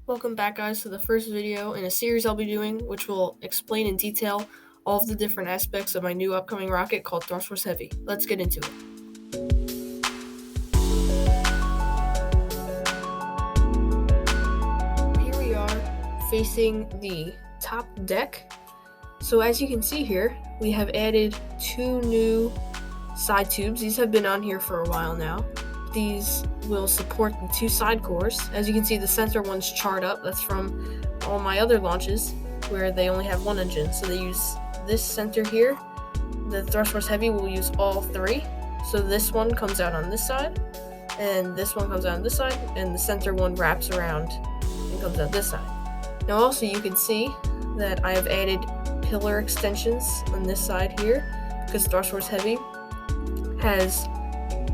Welcome back, guys, to the first video in a series I'll be doing, which will explain in detail all of the different aspects of my new upcoming rocket called ThrustForce Heavy. Let's get into it. Here we are facing the top deck. So as you can see here, we have added two new side tubes. These have been on here for a while now. These will support the two side cores. As you can see, the center one's charred up. That's from all my other launches where they only have one engine. So they use this center here. The ThrustForce Heavy will use all three. So this one comes out on this side, and this one comes out on this side, and the center one wraps around and comes out this side. Now also you can see that I have added pillar extensions on this side here because ThrustForce Heavy has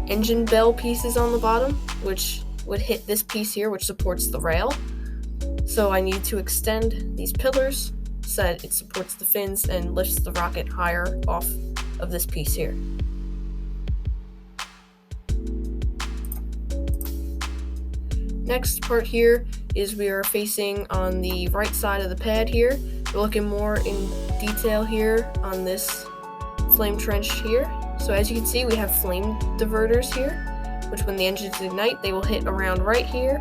engine bell pieces on the bottom, which would hit this piece here, which supports the rail. So I need to extend these pillars so that it supports the fins and lifts the rocket higher off of this piece here. Next part here is we are facing on the right side of the pad here. We're looking more in detail here on this flame trench here. So as you can see, we have flame diverters here, which when the engines ignite, they will hit around right here,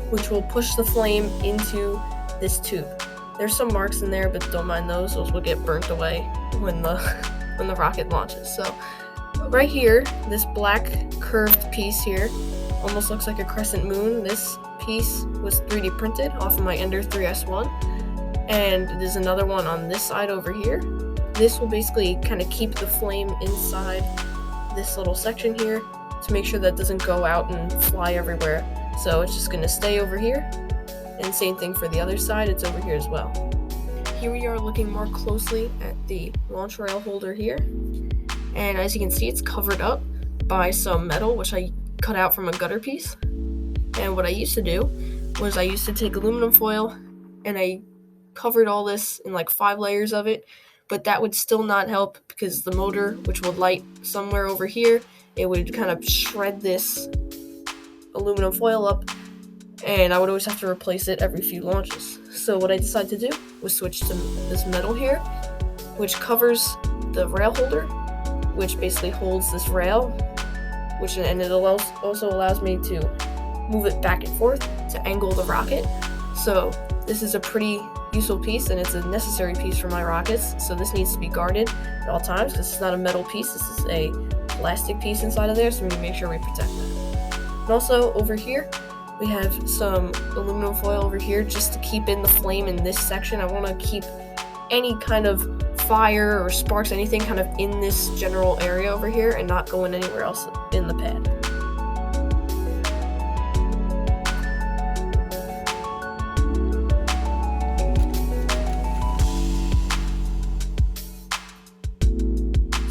which will push the flame into this tube. There's some marks in there, but don't mind those. Those will get burnt away when the rocket launches. So right here, this black curved piece here almost looks like a crescent moon. This piece was 3D printed off of my Ender 3S1, and there's another one on this side over here. This will basically kind of keep the flame inside this little section here to make sure that doesn't go out and fly everywhere. So it's just going to stay over here. And same thing for the other side, it's over here as well. Here we are looking more closely at the launch rail holder here. And as you can see, it's covered up by some metal, which I cut out from a gutter piece. And what I used to do was I used to take aluminum foil and I covered all this in like 5 layers of it. But that would still not help because the motor, which would light somewhere over here, it would kind of shred this aluminum foil up, and I would always have to replace it every few launches. So what I decided to do was switch to this metal here, which covers the rail holder, which basically holds this rail, and it also allows me to move it back and forth to angle the rocket. So this is a pretty useful piece, and it's a necessary piece for my rockets, so this needs to be guarded at all times because it's not a metal piece, this is a plastic piece inside of there, so we need to make sure we protect that. And also over here we have some aluminum foil over here just to keep in the flame in this section. I want to keep any kind of fire or sparks, anything kind of in this general area over here and not going anywhere else in the pad.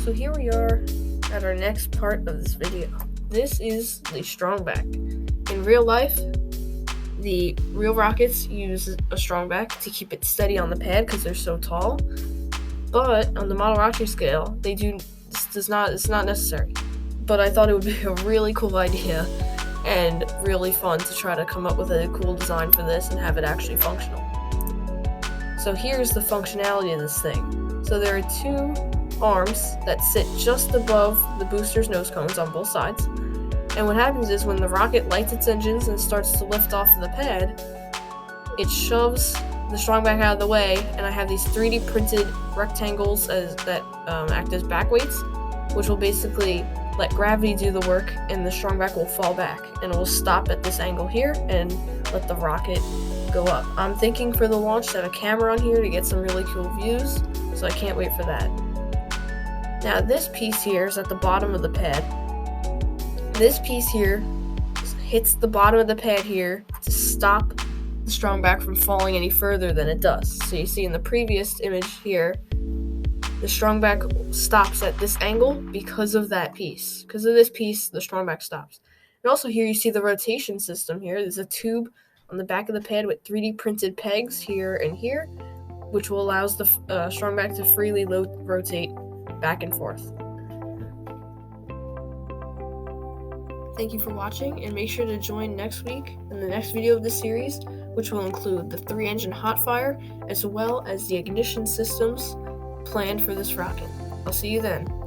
So here we are at our next part of this video. This is the strongback. In real life, the real rockets use a strongback to keep it steady on the pad because they're so tall. But on the model rocket scale, it's not necessary. But I thought it would be a really cool idea and really fun to try to come up with a cool design for this and have it actually functional. So here's the functionality of this thing. So there are two arms that sit just above the booster's nose cones on both sides, and what happens is when the rocket lights its engines and starts to lift off the pad, it shoves the strongback out of the way, and I have these 3D printed rectangles that act as back weights, which will basically let gravity do the work, and the strongback will fall back, and it will stop at this angle here and let the rocket go up. I'm thinking for the launch to have a camera on here to get some really cool views, so I can't wait for that. Now this piece here is at the bottom of the pad. This piece here hits the bottom of the pad here to stop the strongback from falling any further than it does. So you see in the previous image here, the strongback stops at this angle because of that piece. Because of this piece, the strongback stops. And also here you see the rotation system here. There's a tube on the back of the pad with 3D printed pegs here and here, which will allow the strongback to freely rotate back and forth. Thank you for watching, and make sure to join next week in the next video of this series which will include the 3-engine hot fire as well as the ignition systems planned for this rocket. I'll see you then.